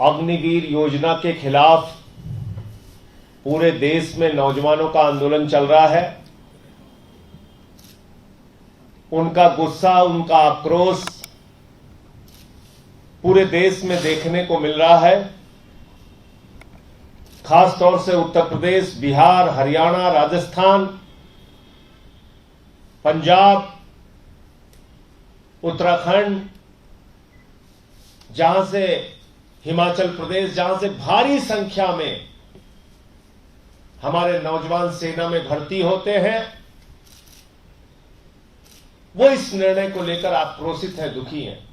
अग्निवीर योजना के खिलाफ पूरे देश में नौजवानों का आंदोलन चल रहा है। उनका गुस्सा, उनका आक्रोश पूरे देश में देखने को मिल रहा है। खास तौर से उत्तर प्रदेश, बिहार, हरियाणा, राजस्थान, पंजाब, उत्तराखंड, जहां से हिमाचल प्रदेश, जहां से भारी संख्या में हमारे नौजवान सेना में भर्ती होते हैं, वो इस निर्णय को लेकर आक्रोशित है, दुखी हैं।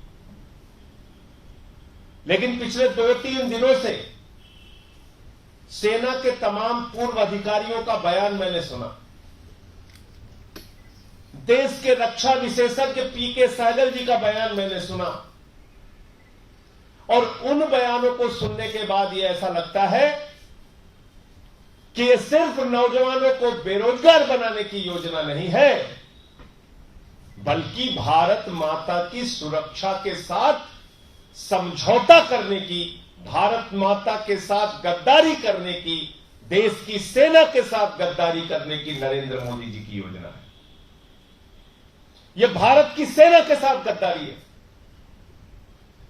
लेकिन पिछले 2-3 दिनों से सेना के तमाम पूर्व अधिकारियों का बयान मैंने सुना। देश के रक्षा विशेषज्ञ पीके सहगल जी का बयान मैंने सुना, और उन बयानों को सुनने के बाद यह ऐसा लगता है कि यह सिर्फ नौजवानों को बेरोजगार बनाने की योजना नहीं है, बल्कि भारत माता की सुरक्षा के साथ समझौता करने की, भारत माता के साथ गद्दारी करने की, देश की सेना के साथ गद्दारी करने की नरेंद्र मोदी जी की योजना है। यह भारत की सेना के साथ गद्दारी है,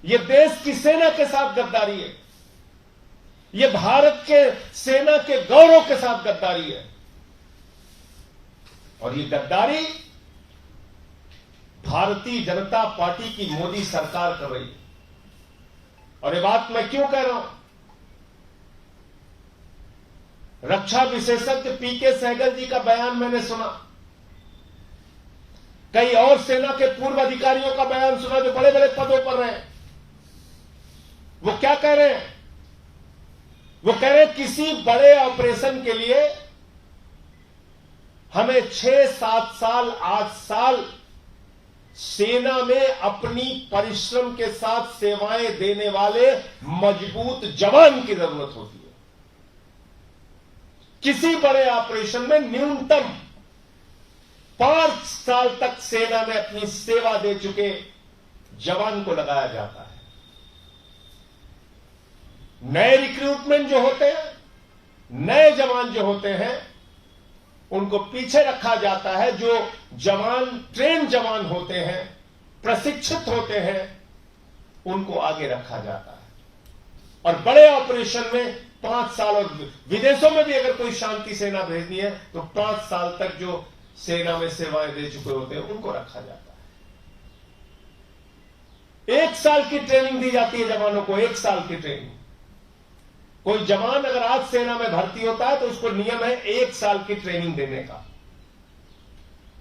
यह देश की सेना के साथ गद्दारी है, यह भारत के सेना के गौरव के साथ गद्दारी है। और यह गद्दारी भारतीय जनता पार्टी की मोदी सरकार कर रही है। और ये बात मैं क्यों कह रहा हूं? रक्षा विशेषज्ञ पीके सहगल जी का बयान मैंने सुना, कई और सेना के पूर्व अधिकारियों का बयान सुना जो बड़े बड़े पदों पर रहे। वो क्या कह रहे हैं? वो कह रहे हैं किसी बड़े ऑपरेशन के लिए हमें 6-7 साल, 8 साल सेना में अपनी परिश्रम के साथ सेवाएं देने वाले मजबूत जवान की जरूरत होती है। किसी बड़े ऑपरेशन में न्यूनतम 5 साल तक सेना में अपनी सेवा दे चुके जवान को लगाया जाता है। नए रिक्रूटमेंट जो होते हैं, नए जवान जो होते हैं, उनको पीछे रखा जाता है। जो जवान, ट्रेन जवान होते हैं, प्रशिक्षित होते हैं, उनको आगे रखा जाता है। और बड़े ऑपरेशन में 5 साल, और विदेशों में भी अगर कोई शांति सेना भेजनी है तो 5 साल तक जो सेना में सेवाएं दे चुके होते हैं उनको रखा जाता है। 1 साल की ट्रेनिंग दी जाती है जवानों को, 1 साल की ट्रेनिंग। कोई जवान अगर आज सेना में भर्ती होता है तो उसको नियम है 1 साल की ट्रेनिंग देने का।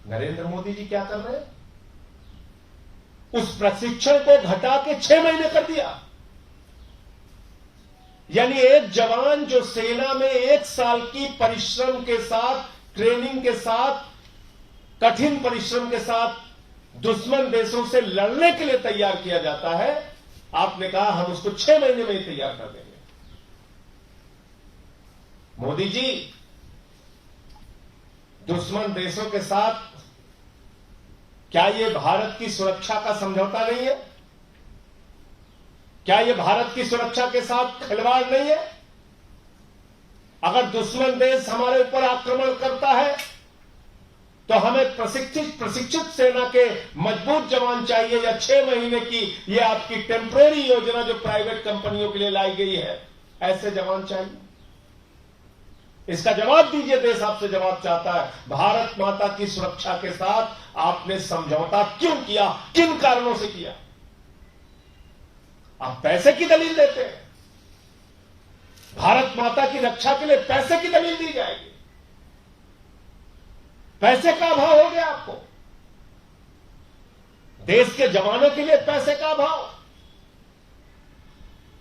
नरेंद्र मोदी जी क्या कर रहे हैं? उस प्रशिक्षण को घटा के 6 महीने कर दिया। यानी एक जवान जो सेना में 1 साल की परिश्रम के साथ, ट्रेनिंग के साथ, कठिन परिश्रम के साथ दुश्मन देशों से लड़ने के लिए तैयार किया जाता है, आपने कहा हम उसको 6 महीने में ही तैयार कर देंगे। मोदी जी, दुश्मन देशों के साथ क्या यह भारत की सुरक्षा का समझौता नहीं है? क्या यह भारत की सुरक्षा के साथ खिलवाड़ नहीं है? अगर दुश्मन देश हमारे ऊपर आक्रमण करता है तो हमें प्रशिक्षित सेना के मजबूत जवान चाहिए, या 6 महीने की यह आपकी टेम्परेरी योजना जो प्राइवेट कंपनियों के लिए लाई गई है, ऐसे जवान चाहिए? इसका जवाब दीजिए। देश आपसे जवाब चाहता है। भारत माता की सुरक्षा के साथ आपने समझौता क्यों किया? किन कारणों से किया? आप पैसे की दलील देते हैं। भारत माता की रक्षा के लिए पैसे की दलील दी जाएगी। पैसे का अभाव हो गया आपको। देश के जवानों के लिए पैसे का अभाव,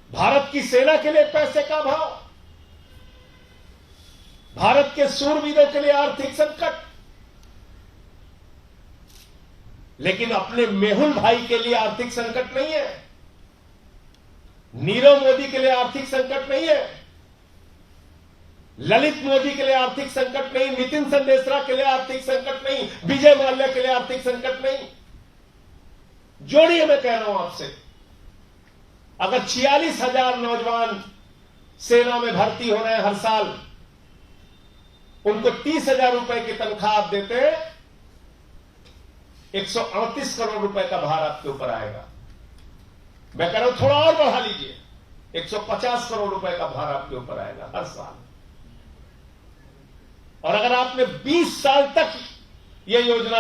भारत की सेना के लिए पैसे का अभाव, भारत के सूरवीरों के लिए आर्थिक संकट। लेकिन अपने मेहुल भाई के लिए आर्थिक संकट नहीं है, नीरव मोदी के लिए आर्थिक संकट नहीं है, ललित मोदी के लिए आर्थिक संकट नहीं, नितिन संदेशरा के लिए आर्थिक संकट नहीं, विजय माल्या के लिए आर्थिक संकट नहीं। जोड़िए, मैं कह रहा हूं आपसे, अगर 46,000 नौजवान सेना में भर्ती हो रहे हैं हर साल, उनको 30,000 रुपए की तनख्वाह आप देते हैं, 138 करोड़ रुपए का भार आपके ऊपर आएगा। मैं कह रहा हूं थोड़ा और बढ़ा लीजिए, 150 करोड़ रुपए का भार आपके ऊपर आएगा हर साल। और अगर आपने 20 साल तक ये योजना,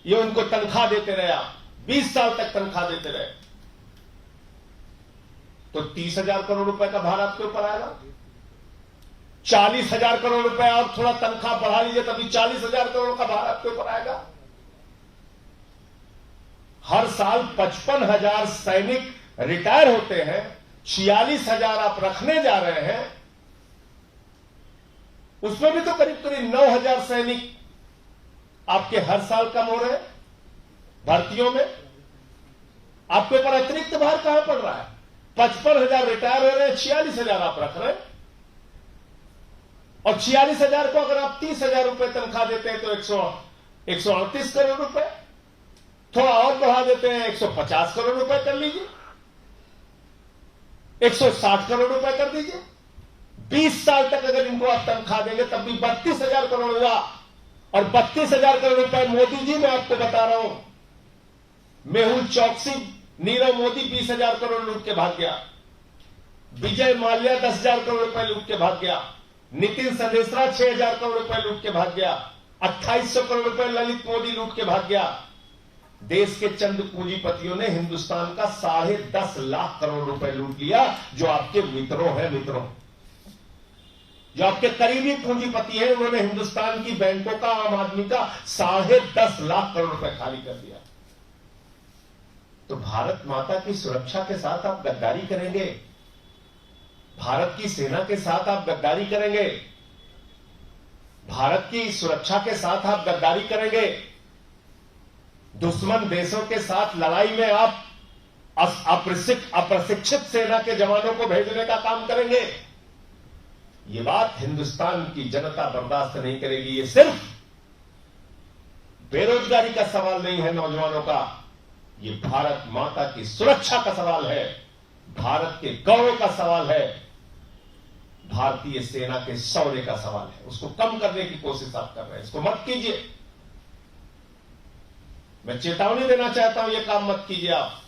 ये उनको तनख्वाह देते रहे, आप 20 साल तक तनख्वाह देते रहे, तो 30,000 करोड़ रुपए का भार आपके ऊपर आएगा। 40,000 करोड़ रुपए और थोड़ा तनख्वाह बढ़ा लीजिए, तभी 40,000 करोड़ का भार आपके ऊपर आएगा। हर साल 55,000 सैनिक रिटायर होते हैं, 46,000 आप रखने जा रहे हैं, उसमें भी तो करीब करीब 9,000 सैनिक आपके हर साल कम हो रहे हैं भर्तियों में। आपके ऊपर अतिरिक्त भार कहां पड़ रहा है? 55,000 रिटायर हो रहे हैं, 46,000 आप रख रहे हैं, और 46,000 को अगर आप 30,000 रुपए तनख्वाह देते हैं तो 138 करोड़ रुपए, थोड़ा और बढ़ा देते हैं 150 करोड़ रुपए कर लीजिए, 160 करोड़ रुपए कर दीजिए। 20 साल तक अगर इनको आप तनख्वाह देंगे तब भी 32,000 करोड़ हुआ। और 32,000 करोड़ रुपए मोदी जी, मैं आपको बता रहा हूं, मेहुल चौकसी, नीरव मोदी 20,000 करोड़ लूट के भाग गया, विजय माल्या 10,000 करोड़ रुपए लूट के भाग गया, नितिन संदेशरा 6,000 करोड़ रुपए लूट के भाग गया, 2,800 करोड़ रुपए ललित मोदी लूट के भाग गया। देश के चंद पूंजीपतियों ने हिंदुस्तान का 10.5 लाख करोड़ रुपए लूट लिया, जो आपके मित्रों हैं, मित्रों, जो आपके करीबी पूंजीपति हैं, उन्होंने हिंदुस्तान की बैंकों का, आम आदमी का 10.5 लाख करोड़ रुपए खाली कर दिया। तो भारत माता की सुरक्षा के साथ आप गद्दारी करेंगे, भारत की सेना के साथ आप गद्दारी करेंगे, भारत की सुरक्षा के साथ आप गद्दारी करेंगे, दुश्मन देशों के साथ लड़ाई में आप अप्रशिक्षित सेना के जवानों को भेजने का काम करेंगे। ये बात हिंदुस्तान की जनता बर्दाश्त नहीं करेगी। ये सिर्फ बेरोजगारी का सवाल नहीं है नौजवानों का, ये भारत माता की सुरक्षा का सवाल है, भारत के गौरव का सवाल है, भारतीय सेना के शौर्य का सवाल है। उसको कम करने की कोशिश आप कर रहे हैं, इसको मत कीजिए। मैं चेतावनी देना चाहता हूं, यह काम मत कीजिए आप।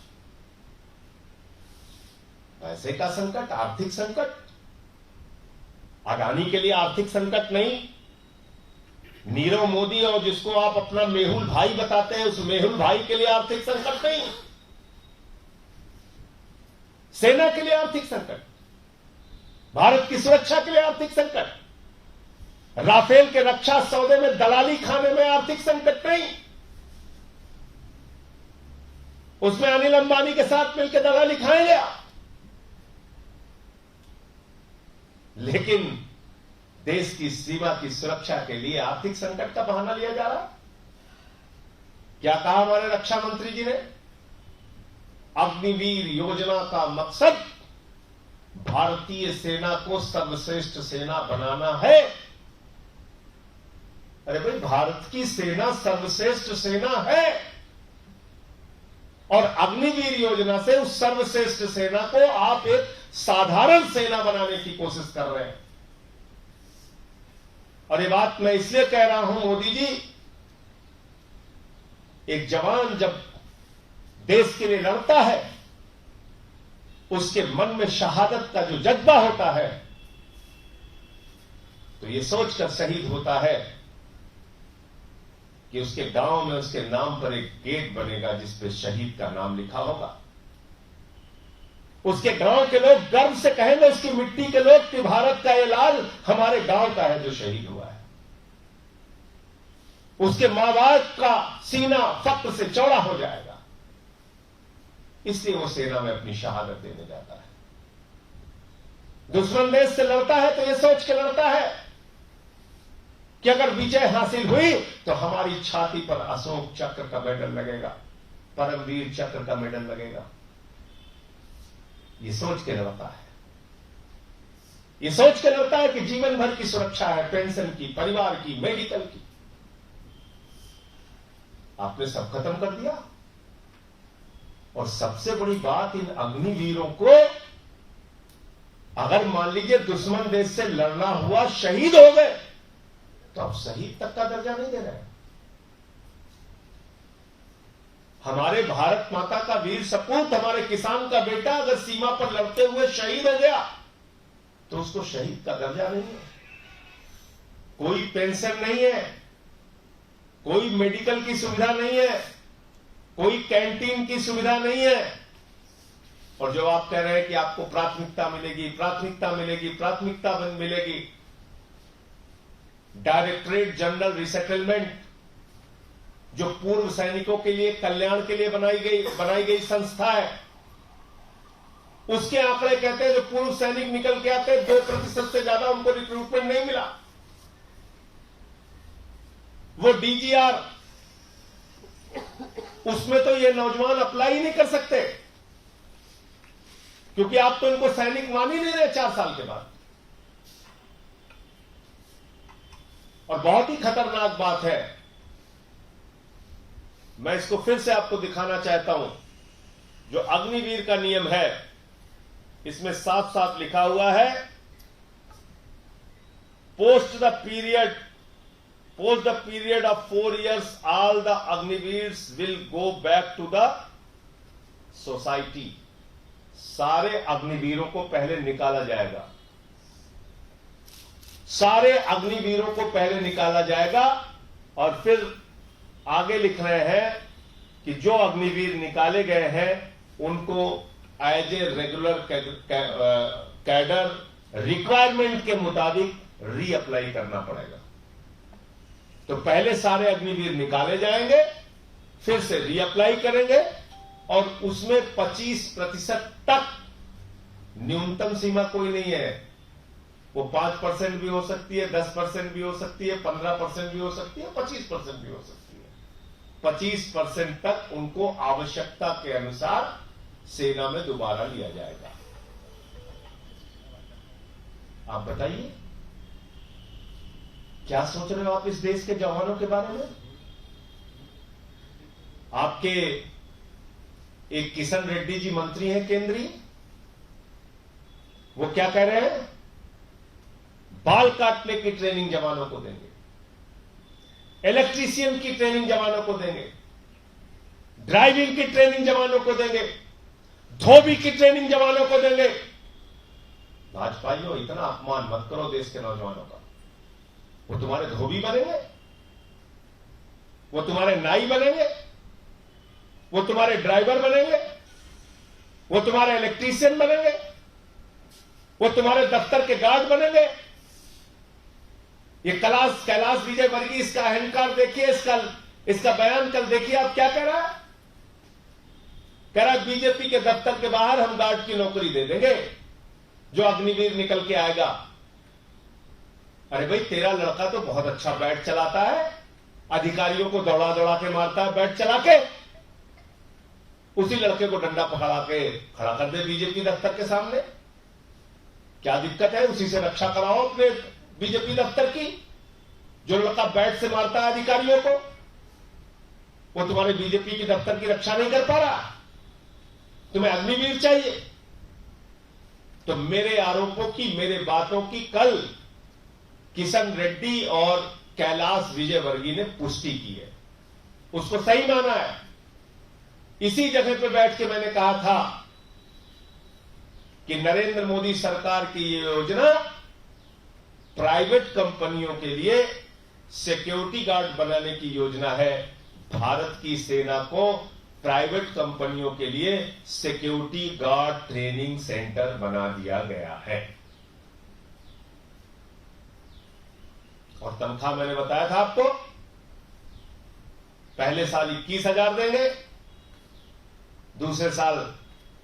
पैसे का संकट, आर्थिक संकट, अडानी के लिए आर्थिक संकट नहीं, नीरव मोदी और जिसको आप अपना मेहुल भाई बताते हैं, उस मेहुल भाई के लिए आर्थिक संकट नहीं, सेना के लिए आर्थिक संकट, भारत की सुरक्षा के लिए आर्थिक संकट, राफेल के रक्षा सौदे में दलाली खाने में आर्थिक संकट नहीं, उसमें अनिल अंबानी के साथ मिलकर दलाली खाएंगे आप। लेकिन देश की सीमा की सुरक्षा के लिए आर्थिक संकट का बहाना लिया जा रहा। क्या कहा हमारे रक्षा मंत्री जी ने? अग्निवीर योजना का मकसद भारतीय सेना को सर्वश्रेष्ठ सेना बनाना है। अरे भाई, भारत की सेना सर्वश्रेष्ठ सेना है, और अग्निवीर योजना से उस सर्वश्रेष्ठ सेना को आप एक साधारण सेना बनाने की कोशिश कर रहे हैं। और ये बात मैं इसलिए कह रहा हूं मोदी जी, एक जवान जब देश के लिए लड़ता है, उसके मन में शहादत का जो जज्बा होता है, तो ये सोचकर शहीद होता है कि उसके गांव में उसके नाम पर एक गेट बनेगा जिस पे शहीद का नाम लिखा होगा। उसके गांव के लोग गर्व से कहेंगे, उसकी मिट्टी के लोग, कि भारत का ये लाल हमारे गांव का है जो शहीद हुआ है। उसके मां बाप का सीना फख्र से चौड़ा हो जाएगा। इसलिए वो सेना में अपनी शहादत देने जाता है। दुश्मन देश से लड़ता है तो ये सोच के लड़ता है कि अगर विजय हासिल हुई तो हमारी छाती पर अशोक चक्र का मेडल लगेगा, परमवीर चक्र का मेडल लगेगा। ये सोच के लड़ता है, ये सोच के लड़ता है कि जीवन भर की सुरक्षा है, पेंशन की, परिवार की, मेडिकल की। आपने सब खत्म कर दिया। और सबसे बड़ी बात, इन अग्निवीरों को अगर मान लीजिए दुश्मन देश से लड़ना हुआ, शहीद हो गए, तो अब शहीद तक का दर्जा नहीं दे रहे हैं। हमारे भारत माता का वीर सपूत, हमारे किसान का बेटा अगर सीमा पर लड़ते हुए शहीद हो गया तो उसको शहीद का दर्जा नहीं है, कोई पेंशन नहीं है, कोई मेडिकल की सुविधा नहीं है, कोई कैंटीन की सुविधा नहीं है। और जो आप कह रहे हैं कि आपको प्राथमिकता मिलेगी, प्राथमिकता मिलेगी, प्राथमिकता मिलेगी, डायरेक्टरेट जनरल रिसेटलमेंट जो पूर्व सैनिकों के लिए कल्याण के लिए बनाई गई संस्था है, उसके आंकड़े कहते हैं जो पूर्व सैनिक निकल के आते हैं 2% से ज्यादा उनको रिक्रूटमेंट नहीं मिला। वो डीजीआर, उसमें तो ये नौजवान अप्लाई ही नहीं कर सकते, क्योंकि आप तो इनको सैनिक मान ही नहीं रहे 4 साल के बाद। और बहुत ही खतरनाक बात है, मैं इसको फिर से आपको दिखाना चाहता हूं, जो अग्निवीर का नियम है इसमें साफ साफ लिखा हुआ है, post the period of 4 years all the Agniveers will go back to the society. सारे अग्निवीरों को पहले निकाला जाएगा, सारे अग्निवीरों को पहले निकाला जाएगा, और फिर आगे लिख रहे हैं कि जो अग्निवीर निकाले गए हैं उनको as a regular cadre requirement के मुताबिक रीअप्लाई करना पड़ेगा। तो पहले सारे अग्निवीर निकाले जाएंगे, फिर से रीअप्लाई करेंगे, और उसमें 25% तक, न्यूनतम सीमा कोई नहीं है, वो 5% भी हो सकती है, 10% भी हो सकती है, 15% भी हो सकती है, 25% भी हो सकती है। 25% तक उनको आवश्यकता के अनुसार सेना में दोबारा लिया जाएगा। आप बताइए क्या सोच रहे हो आप इस देश के जवानों के बारे में? आपके एक किशन रेड्डी जी मंत्री हैं केंद्रीय, वो क्या कह रहे हैं? बाल काटने की ट्रेनिंग जवानों को देंगे, इलेक्ट्रीशियन की ट्रेनिंग जवानों को देंगे, ड्राइविंग की ट्रेनिंग जवानों को देंगे, धोबी की ट्रेनिंग जवानों को देंगे। भाजपाइयों, इतना अपमान मत करो देश के नौजवानों का। वो तुम्हारे धोबी बनेंगे, वो तुम्हारे नाई बनेंगे, वो तुम्हारे ड्राइवर बनेंगे, वो तुम्हारे इलेक्ट्रीशियन बनेंगे, वो तुम्हारे दफ्तर के गार्ड बनेंगे। ये कैलाश विजयवर्गीय, इसका अहंकार देखिए, इसका बयान कल देखिए, आप क्या कह रहा है? कह रहा है बीजेपी के दफ्तर के बाहर हम गार्ड की नौकरी दे देंगे जो अग्निवीर निकल के आएगा। अरे भाई, तेरा लड़का तो बहुत अच्छा बैट चलाता है, अधिकारियों को दौड़ा दौड़ा के मारता है बैट चला के, उसी लड़के को डंडा पकड़ा के खड़ा कर दे बीजेपी दफ्तर के सामने। क्या दिक्कत है? उसी से रक्षा कराओ अपने बीजेपी दफ्तर की। जो लड़का बैट से मारता है अधिकारियों को, वो तुम्हारे बीजेपी की दफ्तर की रक्षा नहीं कर पा रहा, तुम्हें अग्निवीर चाहिए। तो मेरे आरोपों की, मेरे बातों की कल किशन रेड्डी और कैलाश विजयवर्गीय ने पुष्टि की है, उसको सही माना है। इसी जगह पे बैठ के मैंने कहा था कि नरेंद्र मोदी सरकार की ये योजना प्राइवेट कंपनियों के लिए सिक्योरिटी गार्ड बनाने की योजना है। भारत की सेना को प्राइवेट कंपनियों के लिए सिक्योरिटी गार्ड ट्रेनिंग सेंटर बना दिया गया है। और तनख्वाह मैंने बताया था आपको, पहले साल 21,000 देंगे, दूसरे साल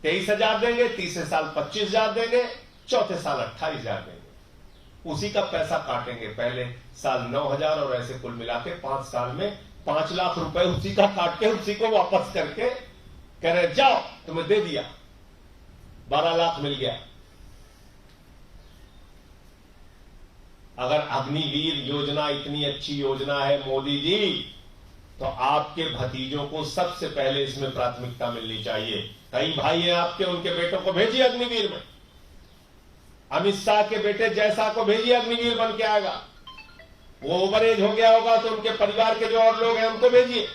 23,000 देंगे, तीसरे साल 25,000 देंगे, चौथे साल 28,000 देंगे। उसी का पैसा काटेंगे, पहले साल 9,000 और ऐसे कुल मिला के 5 साल में 5 लाख रुपए उसी का काट के उसी को वापस करके कह रहे जाओ तुम्हें दे दिया, 12 लाख मिल गया। अगर अग्निवीर योजना इतनी अच्छी योजना है मोदी जी, तो आपके भतीजों को सबसे पहले इसमें प्राथमिकता मिलनी चाहिए। कई भाई हैं आपके, उनके बेटों को भेजिए अग्निवीर में। अमित शाह के बेटे जैसा को भेजिए, अग्निवीर बन के आएगा। वो ओवर एज हो गया होगा तो उनके परिवार के जो और लोग हैं उनको भेजिए।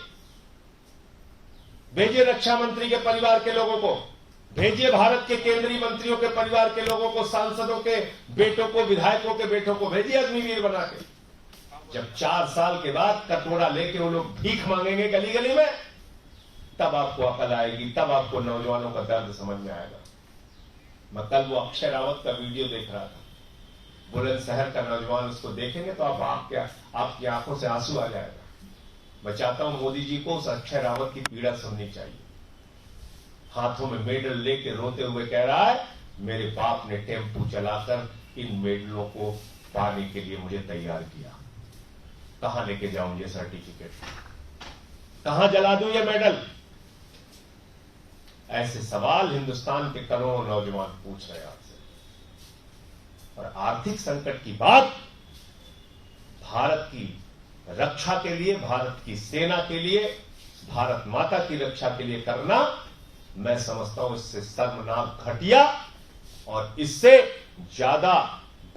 भेजिए रक्षा मंत्री के परिवार के लोगों को, भेजिए भारत के केंद्रीय मंत्रियों के परिवार के लोगों को, सांसदों के बेटों को, विधायकों के बेटों को भेजिए अग्निवीर बना के। जब 4 साल के बाद कटोरा लेके वो लोग भीख मांगेंगे गली गली में, तब आपको अकल आएगी, तब आपको नौजवानों का दर्द समझ में आएगा। मैं कल वो अक्षय रावत का वीडियो देख रहा था, बुलंदशहर का नौजवान, उसको देखेंगे तो आपकी आंखों से आंसू आ जाएगा। मैं चाहता हूं मोदी जी को उस अक्षय रावत की पीड़ा सुननी चाहिए। हाथों में मेडल लेके रोते हुए कह रहा है, मेरे बाप ने टेम्पू चलाकर इन मेडलों को पाने के लिए मुझे तैयार किया। कहां लेके जाऊं ये सर्टिफिकेट, कहां जला दूं ये मेडल? ऐसे सवाल हिंदुस्तान के करोड़ों नौजवान पूछ रहे हैं आपसे। और आर्थिक संकट की बात भारत की रक्षा के लिए, भारत की सेना के लिए, भारत माता की रक्षा के लिए करना, मैं समझता हूं इससे शर्मनाक, घटिया और इससे ज्यादा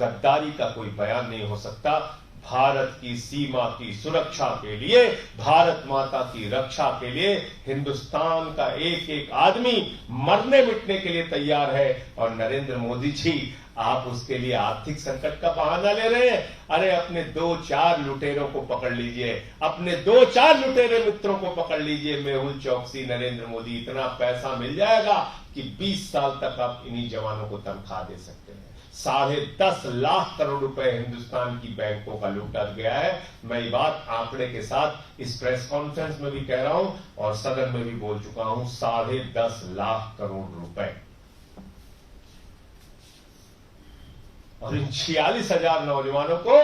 गद्दारी का कोई बयान नहीं हो सकता। भारत की सीमा की सुरक्षा के लिए, भारत माता की रक्षा के लिए हिंदुस्तान का एक एक आदमी मरने मिटने के लिए तैयार है। और नरेंद्र मोदी जी, आप उसके लिए आर्थिक संकट का बहाना ले रहे हैं। अरे अपने 2-4 लुटेरों को पकड़ लीजिए, अपने 2-4 लुटेरे मित्रों को पकड़ लीजिए, मेहुल चौकसी, नरेंद्र मोदी, इतना पैसा मिल जाएगा कि 20 साल तक आप इन्हीं जवानों को तनख्वाह दे सकते हैं। 10.5 लाख करोड़ रुपए हिंदुस्तान की बैंकों का लूटा गया है। मैं ये बात आंकड़े के साथ इस प्रेस कॉन्फ्रेंस में भी कह रहा हूं और सदन में भी बोल चुका हूं, 10.5 लाख करोड़ रुपए। और इन 46,000 नौजवानों को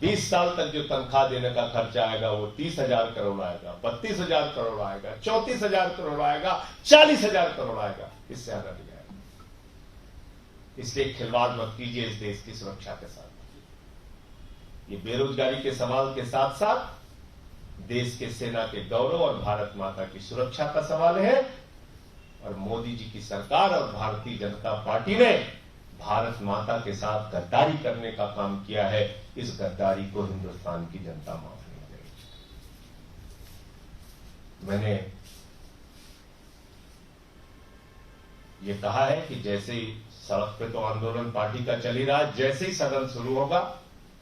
20 साल तक जो तनख्वाह देने का खर्चा आएगा वो 30,000 करोड़ आएगा, 32,000 करोड़ आएगा, 34,000 करोड़ आएगा, 40,000 करोड़ आएगा, इससे ज्यादा नहीं आएगा। इसलिए खिलवाड़ मत कीजिए इस देश की सुरक्षा के साथ। ये बेरोजगारी के सवाल के साथ साथ देश के सेना के गौरव और भारत माता की सुरक्षा का सवाल है। और मोदी जी की सरकार और भारतीय जनता पार्टी ने भारत माता के साथ गद्दारी करने का काम किया है। इस गद्दारी को हिंदुस्तान की जनता माफ नहीं करेगी। मैंने ये कहा है कि जैसे ही सड़क पे तो आंदोलन पार्टी का चल ही रहा है, जैसे ही सदन शुरू होगा,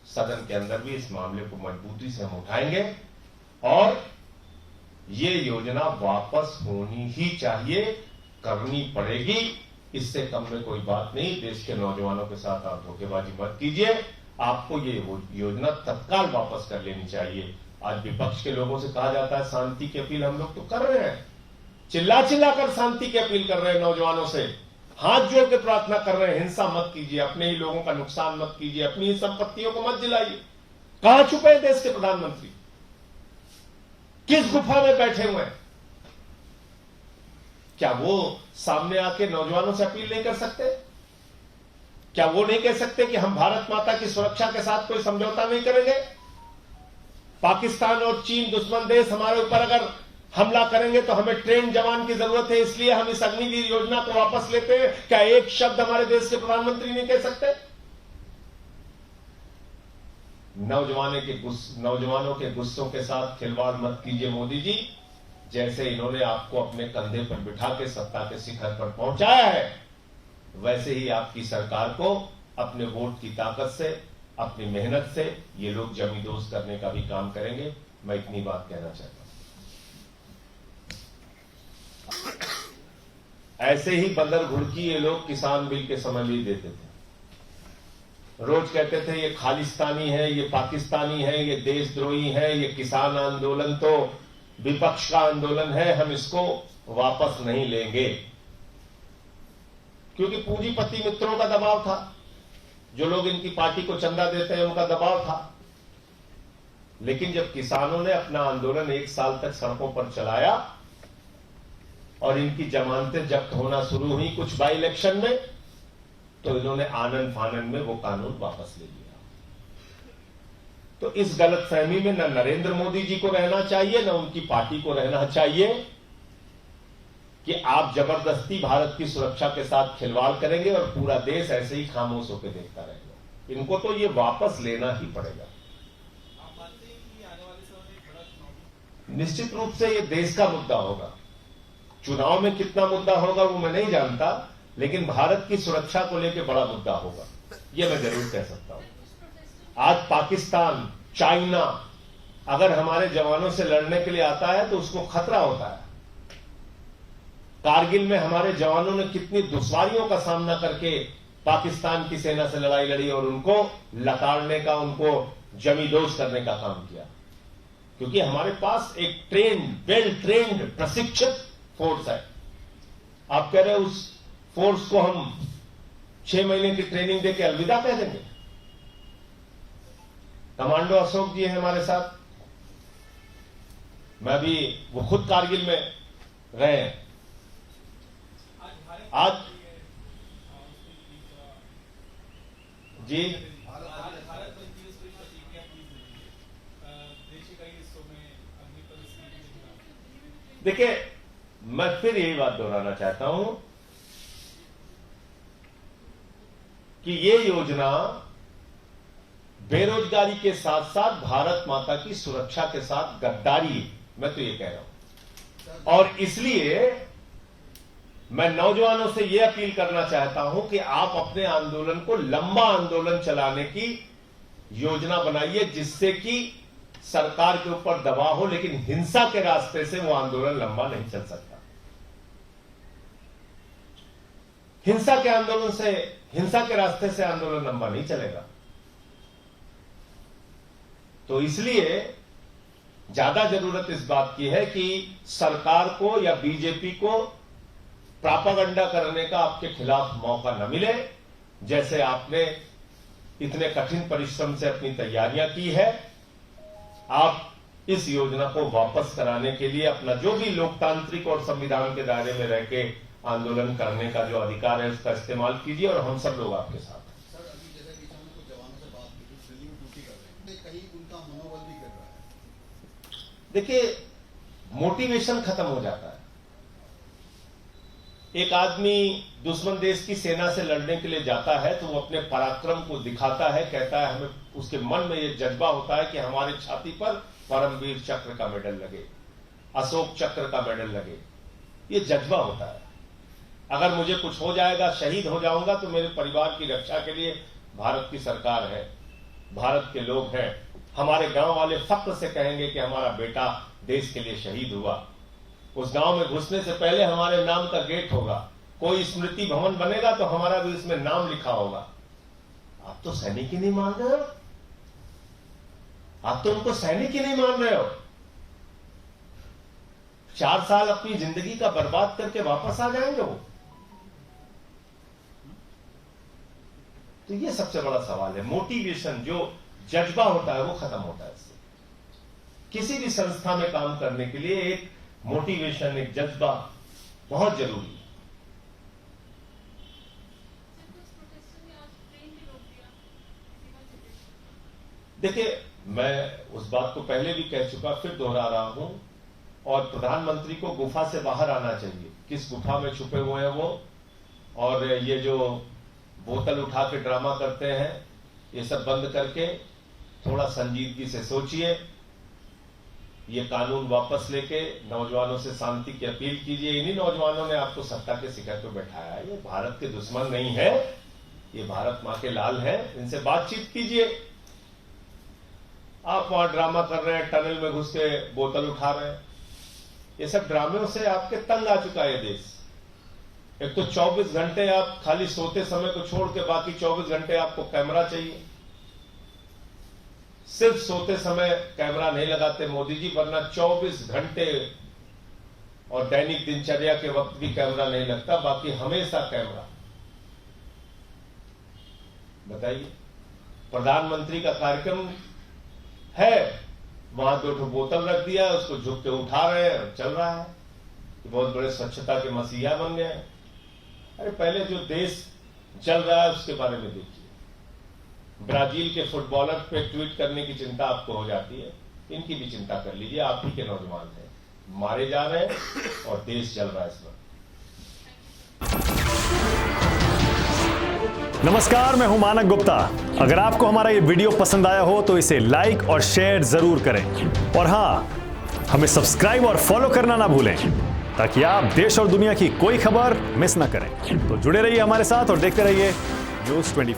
सदन के अंदर भी इस मामले को मजबूती से हम उठाएंगे और ये योजना वापस होनी ही चाहिए, करनी पड़ेगी। इससे कम में कोई बात नहीं। देश के नौजवानों के साथ आप धोखेबाजी मत कीजिए। आपको ये योजना तत्काल वापस कर लेनी चाहिए। आज विपक्ष के लोगों से कहा जाता है शांति की अपील, हम लोग तो कर रहे हैं, चिल्ला चिल्ला कर शांति की अपील कर रहे हैं, नौजवानों से हाथ जोड़ के प्रार्थना कर रहे हैं, हिंसा मत कीजिए, अपने ही लोगों का नुकसान मत कीजिए, अपनी ही संपत्तियों को मत जलाइए। कहां छुपे हैं देश के प्रधानमंत्री? किस गुफा में बैठे हुए हैं? क्या वो सामने आके नौजवानों से अपील नहीं कर सकते? क्या वो नहीं कह सकते कि हम भारत माता की सुरक्षा के साथ कोई समझौता नहीं करेंगे? पाकिस्तान और चीन दुश्मन देश हमारे ऊपर अगर हमला करेंगे तो हमें ट्रेन जवान की जरूरत है, इसलिए हम इस अग्निवीर योजना को वापस लेते हैं। क्या एक शब्द हमारे देश के प्रधानमंत्री नहीं कह सकते? नौजवानों के गुस्सों के साथ खिलवाड़ मत कीजिए मोदी जी। जैसे इन्होंने आपको अपने कंधे पर बिठा के सत्ता के शिखर पर पहुंचाया है, वैसे ही आपकी सरकार को अपने वोट की ताकत से, अपनी मेहनत से ये लोग जमींदोज करने का भी काम करेंगे। मैं इतनी बात कहना चाहता हूं। ऐसे ही बंदर घुड़की ये लोग किसान बिल के समय भी देते थे। रोज कहते थे ये खालिस्तानी है, ये पाकिस्तानी है, ये देशद्रोही है, ये किसान आंदोलन तो विपक्ष का आंदोलन है, हम इसको वापस नहीं लेंगे। क्योंकि पूंजीपति मित्रों का दबाव था, जो लोग इनकी पार्टी को चंदा देते हैं उनका दबाव था। लेकिन जब किसानों ने अपना आंदोलन 1 साल तक सड़कों पर चलाया और इनकी जमानतें जब्त होना शुरू हुई कुछ बाई इलेक्शन में, तो इन्होंने आनन फानन में वो कानून वापस ले लिया। तो इस गलतफहमी में न नरेंद्र मोदी जी को रहना चाहिए, न उनकी पार्टी को रहना चाहिए कि आप जबरदस्ती भारत की सुरक्षा के साथ खिलवाड़ करेंगे और पूरा देश ऐसे ही खामोश होकर देखता रहेगा। इनको तो ये वापस लेना ही पड़ेगा। निश्चित रूप से ये देश का मुद्दा होगा। चुनाव में कितना मुद्दा होगा वो मैं नहीं जानता, लेकिन भारत की सुरक्षा को लेकर बड़ा मुद्दा होगा, ये मैं जरूर कह सकता हूं। आज पाकिस्तान, चाइना अगर हमारे जवानों से लड़ने के लिए आता है तो उसको खतरा होता है। कारगिल में हमारे जवानों ने कितनी दुश्वारियों का सामना करके पाकिस्तान की सेना से लड़ाई लड़ी और उनको लताड़ने का, उनको जमींदोज करने का काम किया, क्योंकि हमारे पास एक वेल ट्रेन्ड, प्रशिक्षित फोर्स है। आप कह रहे हो उस फोर्स को हम 6 महीने की ट्रेनिंग देके अलविदा कह देंगे? कमांडो अशोक जी हैं हमारे साथ, मैं भी, वो खुद कारगिल में रहे हैं। आज जी देखिए, मैं फिर यही बात दोहराना चाहता हूं कि ये योजना बेरोजगारी के साथ साथ भारत माता की सुरक्षा के साथ गद्दारी है, मैं तो ये कह रहा हूं। और इसलिए मैं नौजवानों से यह अपील करना चाहता हूं कि आप अपने आंदोलन को लंबा आंदोलन चलाने की योजना बनाइए, जिससे कि सरकार के ऊपर दबाव हो, लेकिन हिंसा के रास्ते से वो आंदोलन लंबा नहीं चल सकता। हिंसा के रास्ते से आंदोलन लंबा नहीं चलेगा। तो इसलिए ज्यादा जरूरत इस बात की है कि सरकार को या बीजेपी को प्रोपेगेंडा करने का आपके खिलाफ मौका न मिले। जैसे आपने इतने कठिन परिश्रम से अपनी तैयारियां की है, आप इस योजना को वापस कराने के लिए अपना जो भी लोकतांत्रिक और संविधान के दायरे में रह के आंदोलन करने का जो अधिकार है उसका इस्तेमाल कीजिए, और हम सब लोग आपके साथ हैं। सर, अभी जैसे कि हमने कुछ जवानों से बात की, कुछ दिल्ली में ड्यूटी कर रहे हैं, कहीं उनका मनोबल भी गिर रहा है। देखिए, मोटिवेशन खत्म हो जाता है। एक आदमी दुश्मन देश की सेना से लड़ने के लिए जाता है तो वो अपने पराक्रम को दिखाता है, कहता है, हमें उसके मन में ये जज्बा होता है कि हमारे छाती पर परमवीर चक्र का मेडल लगे, अशोक चक्र का मेडल लगे, ये जज्बा होता है। अगर मुझे कुछ हो जाएगा, शहीद हो जाऊंगा, तो मेरे परिवार की रक्षा के लिए भारत की सरकार है, भारत के लोग हैं, हमारे गांव वाले फक्र से कहेंगे कि हमारा बेटा देश के लिए शहीद हुआ। उस गांव में घुसने से पहले हमारे नाम का गेट होगा, कोई स्मृति भवन बनेगा तो हमारा भी उसमें नाम लिखा होगा। आप तो सैनिक ही नहीं मान रहे हो, आप तो उनको सैनिक ही नहीं मान रहे हो। 4 साल अपनी जिंदगी का बर्बाद करके वापस आ जाएंगे वो। तो ये सबसे बड़ा सवाल है। मोटिवेशन, जो जज्बा होता है, वो खत्म होता है इससे। किसी भी संस्था में काम करने के लिए एक मोटिवेशन, एक जज्बा बहुत जरूरी है। देखिए, मैं उस बात को पहले भी कह चुका, फिर दोहरा रहा हूं, और प्रधानमंत्री को गुफा से बाहर आना चाहिए। किस गुफा में छुपे हुए हैं वो, और ये जो बोतल उठा के ड्रामा करते हैं, ये सब बंद करके थोड़ा संजीदगी से सोचिए। ये कानून वापस लेके नौजवानों से शांति की अपील कीजिए। इन्हीं नौजवानों ने आपको सत्ता के शिखर पर बैठाया है। ये भारत के दुश्मन नहीं है, ये भारत मां के लाल है। इनसे बातचीत कीजिए। आप वहां ड्रामा कर रहे हैं, टनल में घुस के बोतल उठा रहे हैं, ये सब ड्रामों से आपके तंग आ चुका है देश। एक तो 24 घंटे आप खाली सोते समय को छोड़ के बाकी 24 घंटे आपको कैमरा चाहिए। सिर्फ सोते समय कैमरा नहीं लगाते मोदी जी, वरना 24 घंटे और दैनिक दिनचर्या के वक्त भी कैमरा नहीं लगता, बाकी हमेशा कैमरा। बताइए, प्रधानमंत्री का कार्यक्रम है, वहां 2 बोतल रख दिया, उसको झुक के उठा रहे हैं, चल रहा है कि बहुत बड़े स्वच्छता के मसीहा बन गए हैं। अरे पहले जो देश चल रहा है उसके बारे में देखिए। ब्राजील के फुटबॉलर पे ट्वीट करने की चिंता आपको हो जाती है, इनकी भी चिंता कर लीजिए। आप ही के नौजवान हैं, मारे जा रहे हैं और देश जल रहा है इस वक्त। नमस्कार, मैं हूं मानक गुप्ता। अगर आपको हमारा ये वीडियो पसंद आया हो तो इसे लाइक और शेयर जरूर करें, और हां, हमें सब्सक्राइब और फॉलो करना ना भूलें ताकि आप देश और दुनिया की कोई खबर मिस ना करें। तो जुड़े रहिए हमारे साथ और देखते रहिए न्यूज़ 24।